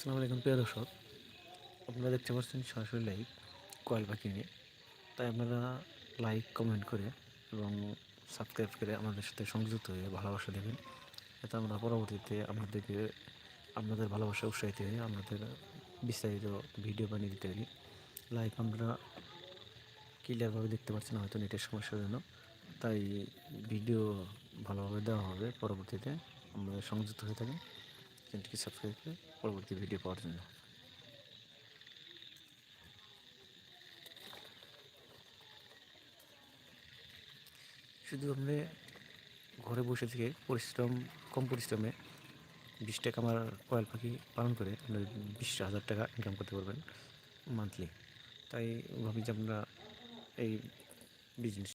আসসালামু আলাইকুম প্রিয় দর্শক, আপনারা দেখতে পাচ্ছেন সরাসরি লাইভ কোয়েল পাখি নিয়ে। তাই আপনারা লাইক কমেন্ট করে এবং সাবস্ক্রাইব করে আমাদের সাথে সংযুক্ত হয়ে ভালোবাসা দেবেন। এতে আমরা পরবর্তীতে আপনাদের ভালোবাসা উৎসাহিত হয়ে আমাদের বিস্তারিত ভিডিও বানিয়ে দিতে পারি। লাইভ আমরা ক্লিয়ারভাবে দেখতে পাচ্ছেন হয়তো নেটের সমস্যার জন্য, তাই ভিডিও ভালোভাবে দেওয়া হবে পরবর্তীতে। আমাদের সংযুক্ত হয়ে থাকেন, চ্যানেলটিকে সাবস্ক্রাইব করে পরবর্তী ভিডিও পাওয়ার জন্য। শুধু আপনি ঘরে বসে থেকে কম পরিশ্রমে 20 টাকা আমার কোয়েল পাখি পালন করে আপনি 20,000 টাকা ইনকাম করতে পারবেন মান্থলি। তাই ভাবি যে আমরা এই বিজনেস